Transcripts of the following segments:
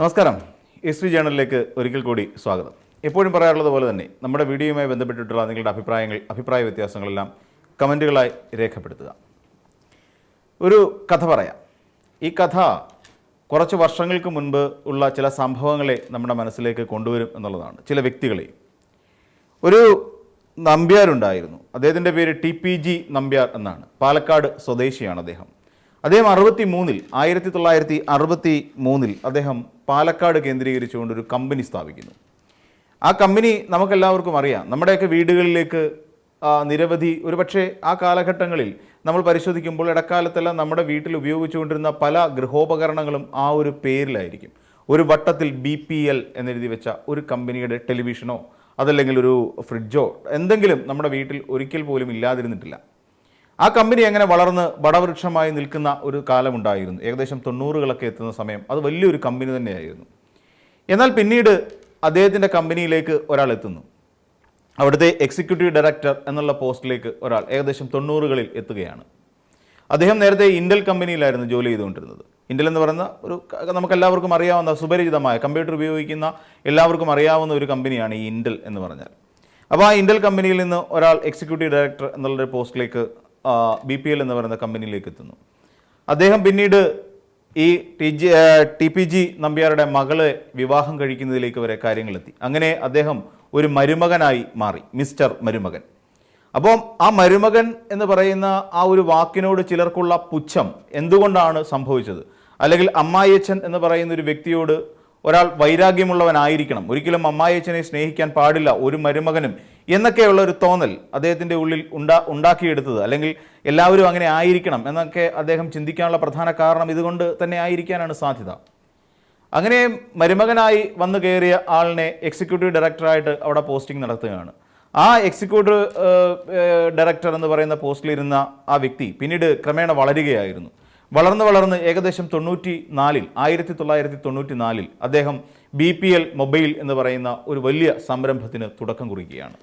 നമസ്കാരം. S V ജേണലിലേക്ക് ഒരിക്കൽ കൂടി സ്വാഗതം. എപ്പോഴും പറയാറുള്ളത് പോലെ തന്നെ നമ്മുടെ വീഡിയോയുമായി ബന്ധപ്പെട്ടിട്ടുള്ള നിങ്ങളുടെ അഭിപ്രായ വ്യത്യാസങ്ങളെല്ലാം കമൻറ്റുകളായി രേഖപ്പെടുത്തുക. ഒരു കഥ പറയാം. ഈ കഥ കുറച്ച് വർഷങ്ങൾക്ക് മുൻപ് ഉള്ള ചില സംഭവങ്ങളെ നമ്മുടെ മനസ്സിലേക്ക് കൊണ്ടുവരും എന്നുള്ളതാണ്. ചില വ്യക്തികളെ. ഒരു നമ്പ്യാരുണ്ടായിരുന്നു. അദ്ദേഹത്തിൻ്റെ പേര് TPG നമ്പ്യാർ എന്നാണ്. പാലക്കാട് സ്വദേശിയാണ് അദ്ദേഹം. 1963 അദ്ദേഹം പാലക്കാട് കേന്ദ്രീകരിച്ചുകൊണ്ട് ഒരു കമ്പനി സ്ഥാപിക്കുന്നു. ആ കമ്പനി നമുക്കെല്ലാവർക്കും അറിയാം. നമ്മുടെയൊക്കെ വീടുകളിലേക്ക് നിരവധി, ഒരുപക്ഷെ ആ കാലഘട്ടങ്ങളിൽ നമ്മൾ പരിശോധിക്കുമ്പോൾ ഇടക്കാലത്തെല്ലാം നമ്മുടെ വീട്ടിൽ ഉപയോഗിച്ചുകൊണ്ടിരുന്ന പല ഗൃഹോപകരണങ്ങളും ആ ഒരു പേരിലായിരിക്കും. ഒരു വട്ടത്തിൽ BPL എന്നെഴുതി വെച്ച ഒരു കമ്പനിയുടെ ടെലിവിഷനോ അതല്ലെങ്കിൽ ഒരു ഫ്രിഡ്ജോ എന്തെങ്കിലും നമ്മുടെ വീട്ടിൽ ഒരിക്കൽ പോലും ഇല്ലാതിരുന്നിട്ടില്ല. ആ കമ്പനി അങ്ങനെ വളർന്ന് വടവൃക്ഷമായി നിൽക്കുന്ന ഒരു കാലമുണ്ടായിരുന്നു. ഏകദേശം 90കളൊക്കെ എത്തുന്ന സമയം അത് വലിയൊരു കമ്പനി തന്നെയായിരുന്നു. എന്നാൽ പിന്നീട് അദ്ദേഹത്തിൻ്റെ കമ്പനിയിലേക്ക് ഒരാൾ എത്തുന്നു. അവിടുത്തെ എക്സിക്യൂട്ടീവ് ഡയറക്ടർ എന്നുള്ള പോസ്റ്റിലേക്ക് ഒരാൾ ഏകദേശം 90കളിൽ എത്തുകയാണ്. അദ്ദേഹം നേരത്തെ ഇന്റൽ കമ്പനിയിലായിരുന്നു ജോലി ചെയ്തുകൊണ്ടിരുന്നത്. ഇന്റൽ എന്ന് പറയുന്ന ഒരു നമുക്കെല്ലാവർക്കും അറിയാവുന്ന സുപരിചിതമായ കമ്പ്യൂട്ടർ ഉപയോഗിക്കുന്ന എല്ലാവർക്കും അറിയാവുന്ന ഒരു കമ്പനിയാണ് ഈ ഇന്റൽ എന്ന് പറഞ്ഞാൽ. അപ്പോൾ ആ ഇന്റൽ കമ്പനിയിൽ നിന്ന് ഒരാൾ എക്സിക്യൂട്ടീവ് ഡയറക്ടർ എന്നുള്ളൊരു പോസ്റ്റിലേക്ക് BPL എന്ന് പറയുന്ന കമ്പനിയിലേക്ക് എത്തുന്നു. അദ്ദേഹം പിന്നീട് ഈ TPG നമ്പ്യാരുടെ മകളെ വിവാഹം കഴിക്കുന്നതിലേക്ക് വരെ കാര്യങ്ങളെത്തി. അങ്ങനെ അദ്ദേഹം ഒരു മരുമകനായി മാറി, മിസ്റ്റർ മരുമകൻ. അപ്പം ആ മരുമകൻ എന്ന് പറയുന്ന ആ ഒരു വാക്കിനോട് ചിലർക്കുള്ള പുച്ഛം എന്തുകൊണ്ടാണ് സംഭവിച്ചത്? അല്ലെങ്കിൽ അമ്മായിയച്ഛൻ എന്ന് പറയുന്ന ഒരു വ്യക്തിയോട് ഒരാൾ വൈരാഗ്യമുള്ളവനായിരിക്കണം, ഒരിക്കലും അമ്മായിയച്ഛനെ സ്നേഹിക്കാൻ പാടില്ല ഒരു മരുമകനും എന്നൊക്കെയുള്ള ഒരു തോന്നൽ അദ്ദേഹത്തിൻ്റെ ഉള്ളിൽ ഉണ്ടാക്കിയെടുത്തത്, അല്ലെങ്കിൽ എല്ലാവരും അങ്ങനെ ആയിരിക്കണം എന്നൊക്കെ അദ്ദേഹം ചിന്തിക്കാനുള്ള പ്രധാന കാരണം ഇതുകൊണ്ട് തന്നെ ആയിരിക്കാനാണ് സാധ്യത. അങ്ങനെ മരുമകനായി വന്നു കയറിയ ആളിനെ എക്സിക്യൂട്ടീവ് ഡയറക്ടറായിട്ട് അവിടെ പോസ്റ്റിംഗ് നടത്തുകയാണ്. ആ എക്സിക്യൂട്ടീവ് ഡയറക്ടർ എന്ന് പറയുന്ന പോസ്റ്റിലിരുന്ന ആ വ്യക്തി പിന്നീട് ക്രമേണ വളരുകയായിരുന്നു. വളർന്ന് ഏകദേശം 1994 അദ്ദേഹം BPL മൊബൈൽ എന്ന് പറയുന്ന ഒരു വലിയ സംരംഭത്തിന് തുടക്കം കുറിക്കുകയാണ്.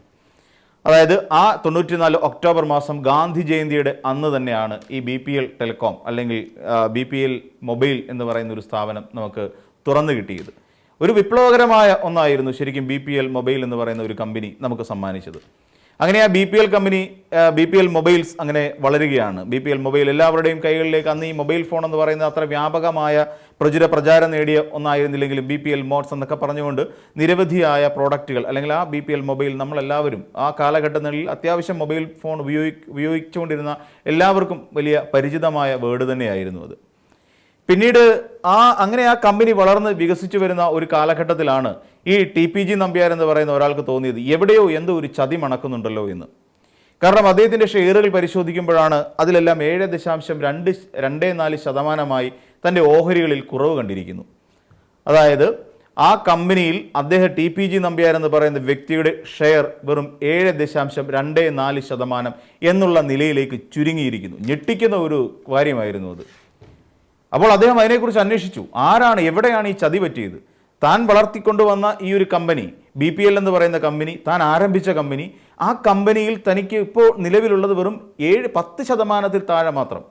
അതായത് ആ 94 ഒക്ടോബർ മാസം ഗാന്ധി ജയന്തിയുടെ അന്ന് തന്നെയാണ് ഈ BPL ടെലികോം അല്ലെങ്കിൽ BPL മൊബൈൽ എന്ന് പറയുന്ന ഒരു സ്ഥാപനം നമുക്ക് തുറന്നു കിട്ടിയത്. ഒരു വിപ്ലവകരമായ ഒന്നായിരുന്നു ശരിക്കും BPL മൊബൈൽ എന്ന് പറയുന്ന ഒരു കമ്പനി നമുക്ക് സമ്മാനിച്ചത്. അങ്ങനെ ആ BPL മൊബൈൽസ് അങ്ങനെ വളരുകയാണ്. BPL മൊബൈൽ എല്ലാവരുടെയും കൈകളിലേക്ക്, അന്ന് ഈ മൊബൈൽ ഫോൺ എന്ന് പറയുന്നത് അത്ര വ്യാപകമായ പ്രചാരം നേടിയ ഒന്നായിരുന്നില്ലെങ്കിലും BPL മോഡ്സ് എന്നൊക്കെ പറഞ്ഞുകൊണ്ട് നിരവധിയായ പ്രോഡക്റ്റുകൾ, അല്ലെങ്കിൽ ആ BPL മൊബൈൽ നമ്മളെല്ലാവരും ആ കാലഘട്ടങ്ങളിൽ അത്യാവശ്യം മൊബൈൽ ഫോൺ ഉപയോഗിച്ചുകൊണ്ടിരുന്ന എല്ലാവർക്കും വലിയ പരിചിതമായ വേർഡ് തന്നെയായിരുന്നു അത്. പിന്നീട് അങ്ങനെ ആ കമ്പനി വളർന്ന് വികസിച്ചു വരുന്ന ഒരു കാലഘട്ടത്തിലാണ് ഈ TPG നമ്പ്യാർ എന്ന് പറയുന്ന ഒരാൾക്ക് തോന്നിയത് എവിടെയോ എന്തോ ഒരു ചതി മണക്കുന്നുണ്ടല്ലോ എന്ന്. കാരണം അദ്ദേഹത്തിൻ്റെ ഷെയറുകൾ പരിശോധിക്കുമ്പോഴാണ് അതിലെല്ലാം 7.24% തൻ്റെ ഓഹരികളിൽ കുറവ് കണ്ടിരിക്കുന്നു. അതായത് ആ കമ്പനിയിൽ TPG നമ്പ്യാർ എന്ന് പറയുന്ന വ്യക്തിയുടെ ഷെയർ വെറും 7.24% എന്നുള്ള നിലയിലേക്ക് ചുരുങ്ങിയിരിക്കുന്നു. ഞെട്ടിക്കുന്ന ഒരു കാര്യമായിരുന്നു അത്. അപ്പോൾ അദ്ദേഹം അതിനെക്കുറിച്ച് അന്വേഷിച്ചു. എവിടെയാണ് ഈ ചതി പറ്റിയത്? താൻ വളർത്തിക്കൊണ്ടുവന്ന ഈ ഒരു കമ്പനി, BPL എന്ന് പറയുന്ന കമ്പനി, താൻ ആരംഭിച്ച കമ്പനി, ആ കമ്പനിയിൽ തനിക്ക് ഇപ്പോൾ നിലവിലുള്ളത് വെറും 10% താഴെ മാത്രം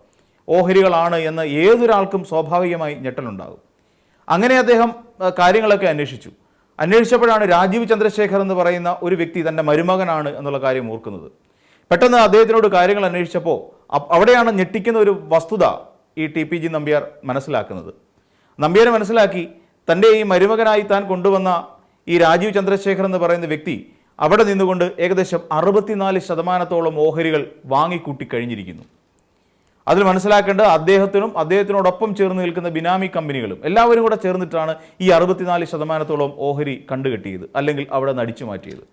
ഓഹരികളാണ് എന്ന് ഏതൊരാൾക്കും സ്വാഭാവികമായി ഞെട്ടലുണ്ടാകും. അങ്ങനെ അദ്ദേഹം കാര്യങ്ങളൊക്കെ അന്വേഷിച്ചപ്പോഴാണ് രാജീവ് ചന്ദ്രശേഖർ എന്ന് പറയുന്ന ഒരു വ്യക്തി തൻ്റെ മരുമകനാണ് എന്നുള്ള കാര്യം ഓർക്കുന്നത്. പെട്ടെന്ന് അദ്ദേഹത്തിനോട് കാര്യങ്ങൾ അന്വേഷിച്ചപ്പോൾ അവിടെയാണ് ഞെട്ടിക്കുന്ന ഒരു വസ്തുത ഈ TPG നമ്പ്യാർ മനസ്സിലാക്കുന്നത്. നമ്പ്യാർ മനസ്സിലാക്കി തൻ്റെ ഈ മരുമകനായി താൻ കൊണ്ടുവന്ന ഈ രാജീവ് ചന്ദ്രശേഖർ എന്ന് പറയുന്ന വ്യക്തി അവിടെ നിന്നുകൊണ്ട് ഏകദേശം 64% ഓഹരികൾ വാങ്ങിക്കൂട്ടി കഴിഞ്ഞിരിക്കുന്നു. അതിൽ മനസ്സിലാക്കേണ്ടത് അദ്ദേഹത്തിനോടൊപ്പം ചേർന്ന് നിൽക്കുന്ന ബിനാമി കമ്പനികളും എല്ലാവരും കൂടെ ചേർന്നിട്ടാണ് ഈ 64% ഓഹരി കണ്ടുകെട്ടിയത്, അല്ലെങ്കിൽ അവിടെ നടിച്ചു മാറ്റിയത്.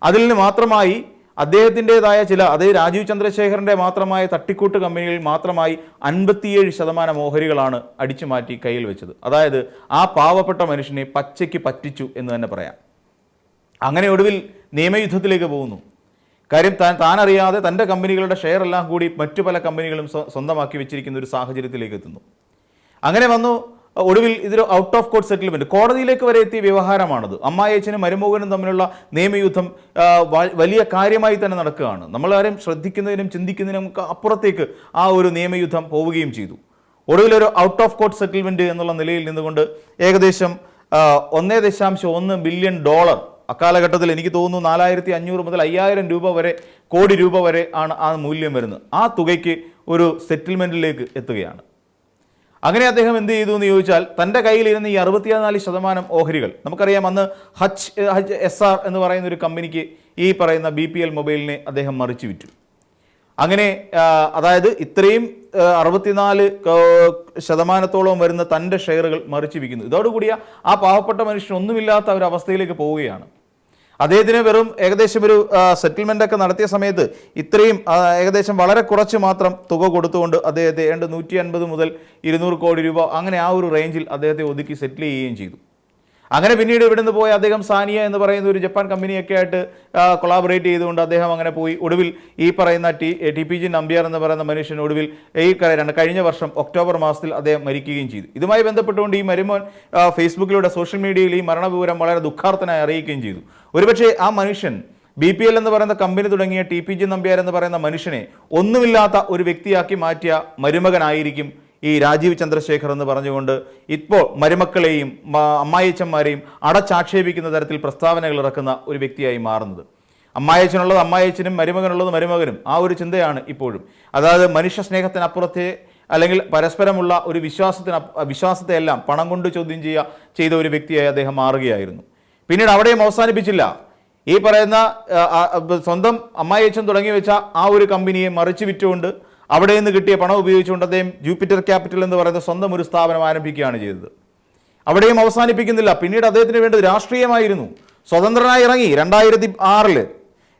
അതിൽ നിന്ന് മാത്രമായി അദ്ദേഹത്തിൻ്റെതായ അതായത് രാജീവ് ചന്ദ്രശേഖറിൻ്റെ മാത്രമായ തട്ടിക്കൂട്ട് കമ്പനികളിൽ മാത്രമായി 57% ഓഹരികളാണ് അടിച്ചു മാറ്റി കയ്യിൽ വെച്ചത്. അതായത് ആ പാവപ്പെട്ട മനുഷ്യനെ പച്ചയ്ക്ക് പറ്റിച്ചു എന്ന് തന്നെ പറയാം. അങ്ങനെ ഒടുവിൽ നിയമയുദ്ധത്തിലേക്ക് പോകുന്നു. കാര്യം താൻ അറിയാതെ തൻ്റെ കമ്പനികളുടെ ഷെയർ എല്ലാം കൂടി മറ്റു പല കമ്പനികളും സ്വന്തമാക്കി വെച്ചിരിക്കുന്ന ഒരു സാഹചര്യത്തിലേക്ക് എത്തുന്നു. അങ്ങനെ വന്നു ഒടുവിൽ ഇതൊരു ഔട്ട് ഓഫ് കോർട്ട് സെറ്റിൽമെന്റ്, കോടതിയിലേക്ക് വരെ എത്തിയ വ്യവഹാരമാണത്. അമ്മായിയച്ഛനും മരുമകനും തമ്മിലുള്ള നിയമയുദ്ധം വലിയ കാര്യമായി തന്നെ നടക്കുകയാണ്. നമ്മളാരും ശ്രദ്ധിക്കുന്നതിനും ചിന്തിക്കുന്നതിനും അപ്പുറത്തേക്ക് ആ ഒരു നിയമയുദ്ധം പോവുകയും ചെയ്തു. ഒടുവിലൊരു ഔട്ട് ഓഫ് കോർട്ട് സെറ്റിൽമെൻറ്റ് എന്നുള്ള നിലയിൽ നിന്നുകൊണ്ട് ഏകദേശം $1.1 ബില്യൺ, അക്കാലഘട്ടത്തിൽ എനിക്ക് തോന്നുന്നു 4500 മുതൽ 5000 രൂപ വരെ, കോടി രൂപ വരെ ആണ് ആ മൂല്യം വരുന്നത്. ആ തുകയ്ക്ക് ഒരു സെറ്റിൽമെൻറ്റിലേക്ക് എത്തുകയാണ്. അങ്ങനെ അദ്ദേഹം എന്ത് ചെയ്തു എന്ന് ചോദിച്ചാൽ, തൻ്റെ കയ്യിലിരുന്ന ഈ 64% ഓഹരികൾ, നമുക്കറിയാം അന്ന് HSR എന്ന് പറയുന്ന ഒരു കമ്പനിക്ക് ഈ പറയുന്ന BPL മൊബൈലിനെ അദ്ദേഹം മറിച്ചു വിറ്റു. അങ്ങനെ അതായത് ഇത്രയും 64% വരുന്ന തൻ്റെ ഷെയറുകൾ മറിച്ചു വിൽക്കുന്നു. ഇതോടുകൂടിയ ആ പാവപ്പെട്ട മനുഷ്യൻ ഒന്നുമില്ലാത്ത ഒരു അവസ്ഥയിലേക്ക് പോവുകയാണ്. അദ്ദേഹത്തിന് വെറും ഏകദേശം ഒരു സെറ്റിൽമെൻ്റ് ഒക്കെ നടത്തിയ സമയത്ത് ഇത്രയും ഏകദേശം വളരെ കുറച്ച് മാത്രം തുക കൊടുത്തുകൊണ്ട് അദ്ദേഹത്തെ 150 മുതൽ 200 കോടി രൂപ അങ്ങനെ ആ ഒരു റേഞ്ചിൽ അദ്ദേഹത്തെ ഒതുക്കി സെറ്റിൽ ചെയ്യുകയും ചെയ്തു. അങ്ങനെ പിന്നീട് ഇവിടുന്ന് പോയി അദ്ദേഹം സാനിയ എന്ന് പറയുന്ന ഒരു ജപ്പാൻ കമ്പനിയൊക്കെ ആയിട്ട് കൊളാബറേറ്റ് ചെയ്തുകൊണ്ട് അദ്ദേഹം അങ്ങനെ പോയി. ഒടുവിൽ ഈ പറയുന്ന TPG നമ്പ്യാർ എന്ന് പറയുന്ന മനുഷ്യൻ ഒടുവിൽ ഈ കഴിഞ്ഞ വർഷം ഒക്ടോബർ മാസത്തിൽ അദ്ദേഹം മരിക്കുകയും ചെയ്തു. ഇതുമായി ബന്ധപ്പെട്ടുകൊണ്ട് ഈ മരുമോൻ ഫേസ്ബുക്കിലൂടെ സോഷ്യൽ മീഡിയയിൽ ഈ മരണവിവരം വളരെ ദുഃഖാർത്ഥനായി അറിയിക്കുകയും ചെയ്തു. ഒരുപക്ഷെ ആ മനുഷ്യൻ BPL എന്ന് പറയുന്ന കമ്പനി തുടങ്ങിയ TPG നമ്പ്യാർ എന്ന് പറയുന്ന മനുഷ്യനെ ഒന്നുമില്ലാത്ത ഒരു വ്യക്തിയാക്കി മാറ്റിയ മരുമകനായിരിക്കും ഈ രാജീവ് ചന്ദ്രശേഖർ എന്ന് പറഞ്ഞുകൊണ്ട് ഇപ്പോൾ മരുമക്കളെയും അമ്മായിച്ചന്മാരെയും അടച്ചാക്ഷേപിക്കുന്ന തരത്തിൽ പ്രസ്താവനകൾ ഇറക്കുന്ന ഒരു വ്യക്തിയായി മാറുന്നത്. അമ്മായിച്ചനുള്ളത് അമ്മായിച്ചനും മരുമകനുള്ളത് മരുമകനും, ആ ഒരു ചിന്തയാണ് ഇപ്പോഴും. അതായത് മനുഷ്യ സ്നേഹത്തിനപ്പുറത്തെ അല്ലെങ്കിൽ പരസ്പരമുള്ള ഒരു വിശ്വാസത്തെ എല്ലാം പണം കൊണ്ട് ചോദ്യം ചെയ്ത ഒരു വ്യക്തിയായി അദ്ദേഹം മാറുകയായിരുന്നു. പിന്നീട് അവിടെയും അവസാനിപ്പിച്ചില്ല. ഈ പറയുന്ന സ്വന്തം അമ്മായിച്ചൻ തുടങ്ങി വെച്ച ആ ഒരു കമ്പനിയെ മറിച്ചു വിറ്റുകൊണ്ട് അവിടെ നിന്ന് കിട്ടിയ പണം ഉപയോഗിച്ചുകൊണ്ട് അദ്ദേഹം ജൂപ്പിറ്റർ ക്യാപിറ്റൽ എന്ന് പറയുന്ന സ്വന്തം ഒരു സ്ഥാപനം ആരംഭിക്കുകയാണ് ചെയ്തത്. അവിടെയും അവസാനിപ്പിക്കുന്നില്ല. പിന്നീട് അദ്ദേഹത്തിന് വേണ്ടത് രാഷ്ട്രീയമായിരുന്നു. സ്വതന്ത്രനായി ഇറങ്ങി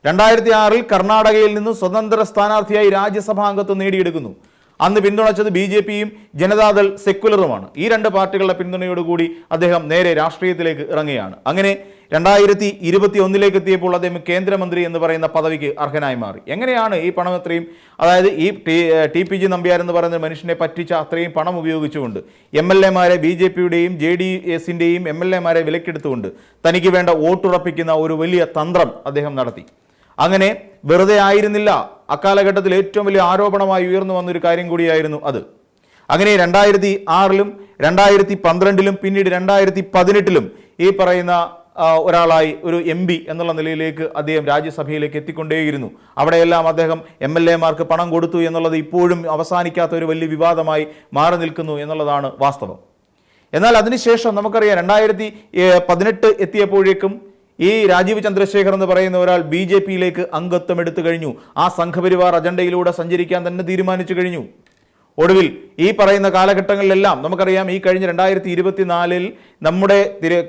2006 കർണാടകയിൽ നിന്ന് സ്വതന്ത്ര സ്ഥാനാർത്ഥിയായി രാജ്യസഭാ അംഗത്വം നേടിയെടുക്കുന്നു. അന്ന് പിന്തുണച്ചത് BJPയും ജനതാദൾ സെക്യുലറുമാണ്. ഈ രണ്ട് പാർട്ടികളുടെ പിന്തുണയോടുകൂടി അദ്ദേഹം നേരെ രാഷ്ട്രീയത്തിലേക്ക് ഇറങ്ങുകയാണ്. അങ്ങനെ 2021 എത്തിയപ്പോൾ അദ്ദേഹം കേന്ദ്രമന്ത്രി എന്ന് പറയുന്ന പദവിക്ക് അർഹനായി മാറി. എങ്ങനെയാണ് ഈ പണം അത്രയും, അതായത് ഈ TPG നമ്പ്യാർ എന്ന് പറയുന്ന മനുഷ്യനെ പറ്റിച്ച അത്രയും പണം ഉപയോഗിച്ചുകൊണ്ട് MLA-മാരെ BJPയുടെയും JDSന്റെയും MLA-മാരെ വിലക്കെടുത്തുകൊണ്ട് തനിക്ക് വേണ്ട വോട്ടുറപ്പിക്കുന്ന ഒരു വലിയ തന്ത്രം അദ്ദേഹം നടത്തി. അങ്ങനെ വെറുതെ ആയിരുന്നില്ല, അക്കാലഘട്ടത്തിൽ ഏറ്റവും വലിയ ആരോപണമായി ഉയർന്നു വന്നൊരു കാര്യം കൂടിയായിരുന്നു അത്. അങ്ങനെ 2006 2012 പിന്നീട് 2018 ഈ പറയുന്ന ഒരാളായി ഒരു MP എന്നുള്ള നിലയിലേക്ക് അദ്ദേഹം രാജ്യസഭയിലേക്ക് എത്തിക്കൊണ്ടേയിരുന്നു. അവിടെയെല്ലാം അദ്ദേഹം MLA-മാർക്ക് പണം കൊടുത്തു എന്നുള്ളത് ഇപ്പോഴും അവസാനിക്കാത്ത ഒരു വലിയ വിവാദമായി മാറി നിൽക്കുന്നു എന്നുള്ളതാണ് വാസ്തവം. എന്നാൽ അതിനുശേഷം നമുക്കറിയാം 2018 എത്തിയപ്പോഴേക്കും ഈ രാജീവ് ചന്ദ്രശേഖർ എന്ന് പറയുന്ന ഒരാൾ BJPയിലേക്ക് അംഗത്വം എടുത്തു കഴിഞ്ഞു. ആ സംഘപരിവാർ അജണ്ടയിലൂടെ സഞ്ചരിക്കാൻ തന്നെ തീരുമാനിച്ചു കഴിഞ്ഞു. ഒടുവിൽ ഈ പറയുന്ന കാലഘട്ടങ്ങളിലെല്ലാം നമുക്കറിയാം, ഈ കഴിഞ്ഞ 2024 നമ്മുടെ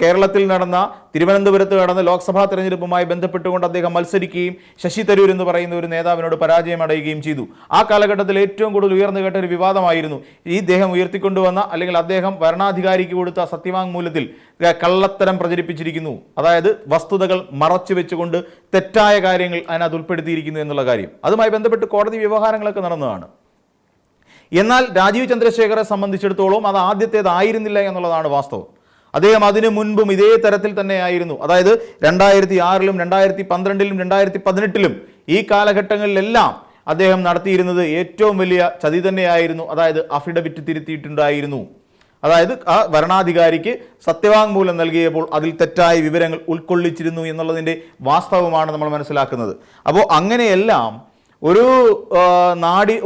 കേരളത്തിൽ നടന്ന തിരുവനന്തപുരത്ത് നടന്ന ലോക്സഭാ തെരഞ്ഞെടുപ്പുമായി ബന്ധപ്പെട്ടുകൊണ്ട് അദ്ദേഹം മത്സരിക്കുകയും ശശി തരൂർ എന്ന് പറയുന്ന ഒരു നേതാവിനോട് പരാജയം അടയുകയും ചെയ്തു. ആ കാലഘട്ടത്തിൽ ഏറ്റവും കൂടുതൽ ഉയർന്നു കേട്ട ഒരു വിവാദമായിരുന്നു ഈ അദ്ദേഹം ഉയർത്തിക്കൊണ്ടുവന്ന അല്ലെങ്കിൽ അദ്ദേഹം ഭരണാധികാരിക്ക് കൊടുത്ത സത്യവാങ്മൂലത്തിൽ കള്ളത്തരം പ്രചരിപ്പിച്ചിരിക്കുന്നു, അതായത് വസ്തുതകൾ മറച്ചു വെച്ചുകൊണ്ട് തെറ്റായ കാര്യങ്ങൾ അതിനകത്ത് ഉൾപ്പെടുത്തിയിരിക്കുന്നു എന്നുള്ള കാര്യം. അതുമായി ബന്ധപ്പെട്ട് കോടതി വ്യവഹാരങ്ങളൊക്കെ നടന്നതാണ്. എന്നാൽ രാജീവ് ചന്ദ്രശേഖറെ സംബന്ധിച്ചിടത്തോളം അത് ആദ്യത്തേതായിരുന്നില്ല എന്നുള്ളതാണ് വാസ്തവം. അദ്ദേഹം അതിനു മുൻപും ഇതേ തരത്തിൽ തന്നെയായിരുന്നു. അതായത് 2006 2012 2018 ഈ കാലഘട്ടങ്ങളിലെല്ലാം അദ്ദേഹം നടത്തിയിരുന്നത് ഏറ്റവും വലിയ ചതി തന്നെയായിരുന്നു. അതായത് അഫിഡവിറ്റ് തിരുത്തിയിട്ടുണ്ടായിരുന്നു. അതായത് ആ ഭരണാധികാരിക്ക് സത്യവാങ്മൂലം നൽകിയപ്പോൾ അതിൽ തെറ്റായ വിവരങ്ങൾ ഉൾക്കൊള്ളിച്ചിരുന്നു എന്നുള്ളതിൻ്റെ വാസ്തവമാണ് നമ്മൾ മനസ്സിലാക്കുന്നത്. അപ്പോൾ അങ്ങനെയെല്ലാം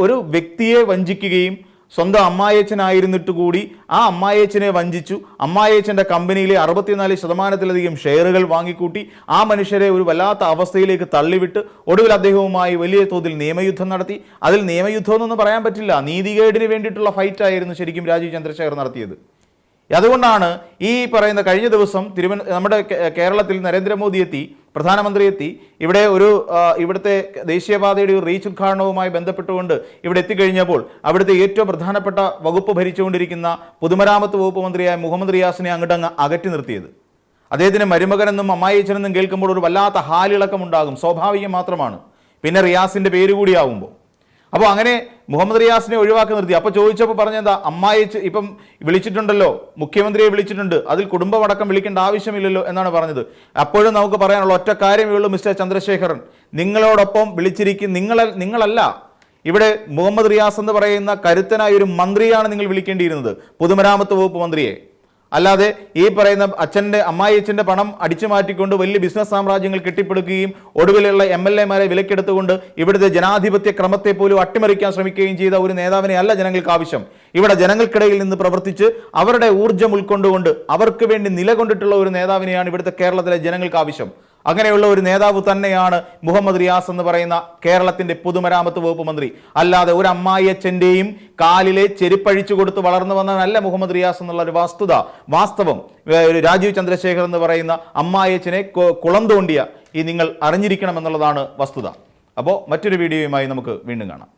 ഒരു വ്യക്തിയെ വഞ്ചിക്കുകയും സ്വന്തം അമ്മായച്ചനായിരുന്നിട്ട് കൂടി ആ അമ്മായച്ചനെ വഞ്ചിച്ചു, അമ്മായച്ചൻ്റെ കമ്പനിയിലെ 64%-ലധികം ഷെയറുകൾ വാങ്ങിക്കൂട്ടി ആ മനുഷ്യരെ ഒരു വല്ലാത്ത അവസ്ഥയിലേക്ക് തള്ളിവിട്ട് ഒടുവിൽ അദ്ദേഹവുമായി വലിയ തോതിൽ നിയമയുദ്ധം നടത്തി. അതിൽ നിയമയുദ്ധം എന്നൊന്നും പറയാൻ പറ്റില്ല, നീതികേടിന് വേണ്ടിയിട്ടുള്ള ഫൈറ്റായിരുന്നു ശരിക്കും രാജീവ് ചന്ദ്രശേഖർ നടത്തിയത്. അതുകൊണ്ടാണ് ഈ പറയുന്ന കഴിഞ്ഞ ദിവസം നമ്മുടെ കേരളത്തിൽ നരേന്ദ്രമോദി എത്തി, പ്രധാനമന്ത്രി എത്തി, ഇവിടുത്തെ ദേശീയപാതയുടെ ഒരു റീച്ച് ഉദ്ഘാടനവുമായി ബന്ധപ്പെട്ടുകൊണ്ട് ഇവിടെ എത്തിക്കഴിഞ്ഞപ്പോൾ അവിടുത്തെ ഏറ്റവും പ്രധാനപ്പെട്ട വകുപ്പ് ഭരിച്ചുകൊണ്ടിരിക്കുന്ന പൊതുമരാമത്ത് വകുപ്പ് മന്ത്രിയായ മുഹമ്മദ് റിയാസിനെ അങ്ങോട്ടങ്ങ് അകറ്റി നിർത്തിയത്. അദ്ദേഹത്തിന് മരുമകനെന്നും അമ്മായിച്ചനെന്നും കേൾക്കുമ്പോൾ ഒരു വല്ലാത്ത ഹാലിളക്കം ഉണ്ടാകും, സ്വാഭാവികം മാത്രമാണ്. പിന്നെ റിയാസിൻ്റെ പേര് കൂടിയാവുമ്പോൾ അപ്പോൾ അങ്ങനെ മുഹമ്മദ് റിയാസിനെ ഒഴിവാക്കി നിർത്തി. അപ്പോൾ ചോദിച്ചപ്പോൾ പറഞ്ഞെന്താ, അമ്മായിച്ച് ഇപ്പം വിളിച്ചിട്ടുണ്ടല്ലോ, മുഖ്യമന്ത്രിയെ വിളിച്ചിട്ടുണ്ട്, അതിൽ കുടുംബമടക്കം വിളിക്കേണ്ട ആവശ്യമില്ലല്ലോ എന്നാണ് പറഞ്ഞത്. അപ്പോഴും നമുക്ക് പറയാനുള്ള ഒറ്റ കാര്യമേ ഉള്ളൂ, മിസ്റ്റർ ചന്ദ്രശേഖരൻ, നിങ്ങളോടൊപ്പം വിളിച്ചിരിക്കും നിങ്ങളല്ല, ഇവിടെ മുഹമ്മദ് റിയാസ് എന്ന് പറയുന്ന കരുത്തനായ ഒരു മന്ത്രിയാണ് നിങ്ങൾ വിളിക്കേണ്ടിയിരുന്നത്, പൊതുമരാമത്ത് വകുപ്പ് മന്ത്രിയെ. അല്ലാതെ ഈ പറയുന്ന അമ്മായിയച്ഛൻ്റെ പണം അടിച്ചു മാറ്റിക്കൊണ്ട് വലിയ ബിസിനസ് സാമ്രാജ്യങ്ങൾ കെട്ടിപ്പടുക്കുകയും ഒടുവിലുള്ള MLA-മാരെ വിലക്കെടുത്തുകൊണ്ട് ഇവിടുത്തെ ജനാധിപത്യ ക്രമത്തെ പോലും അട്ടിമറിക്കാൻ ശ്രമിക്കുകയും ചെയ്ത ഒരു നേതാവിനെ അല്ല ജനങ്ങൾക്ക് ആവശ്യം. ഇവിടെ ജനങ്ങൾക്കിടയിൽ നിന്ന് പ്രവർത്തിച്ച് അവരുടെ ഊർജ്ജം ഉൾക്കൊണ്ടുകൊണ്ട് അവർക്ക് വേണ്ടി നിലകൊണ്ടിട്ടുള്ള ഒരു നേതാവിനെയാണ് ഇവിടുത്തെ കേരളത്തിലെ ജനങ്ങൾക്ക് ആവശ്യം. അങ്ങനെയുള്ള ഒരു നേതാവ് തന്നെയാണ് മുഹമ്മദ് റിയാസ് എന്ന് പറയുന്ന കേരളത്തിന്റെ പൊതുമരാമത്ത് വകുപ്പ് മന്ത്രി. അല്ലാതെ ഒരു അമ്മായിയച്ഛൻ്റെയും കാലിലെ ചെരുപ്പഴിച്ചു കൊടുത്ത് വളർന്നു വന്നവനല്ല മുഹമ്മദ് റിയാസ് എന്നുള്ള ഒരു വാസ്തവം രാജീവ് ചന്ദ്രശേഖർ എന്ന് പറയുന്ന അമ്മായിയച്ഛനെ കുളം തോണ്ടിയ ഈ നിങ്ങൾ അറിഞ്ഞിരിക്കണം എന്നുള്ളതാണ് വസ്തുത. അപ്പോൾ മറ്റൊരു വീഡിയോയുമായി നമുക്ക് വീണ്ടും കാണാം.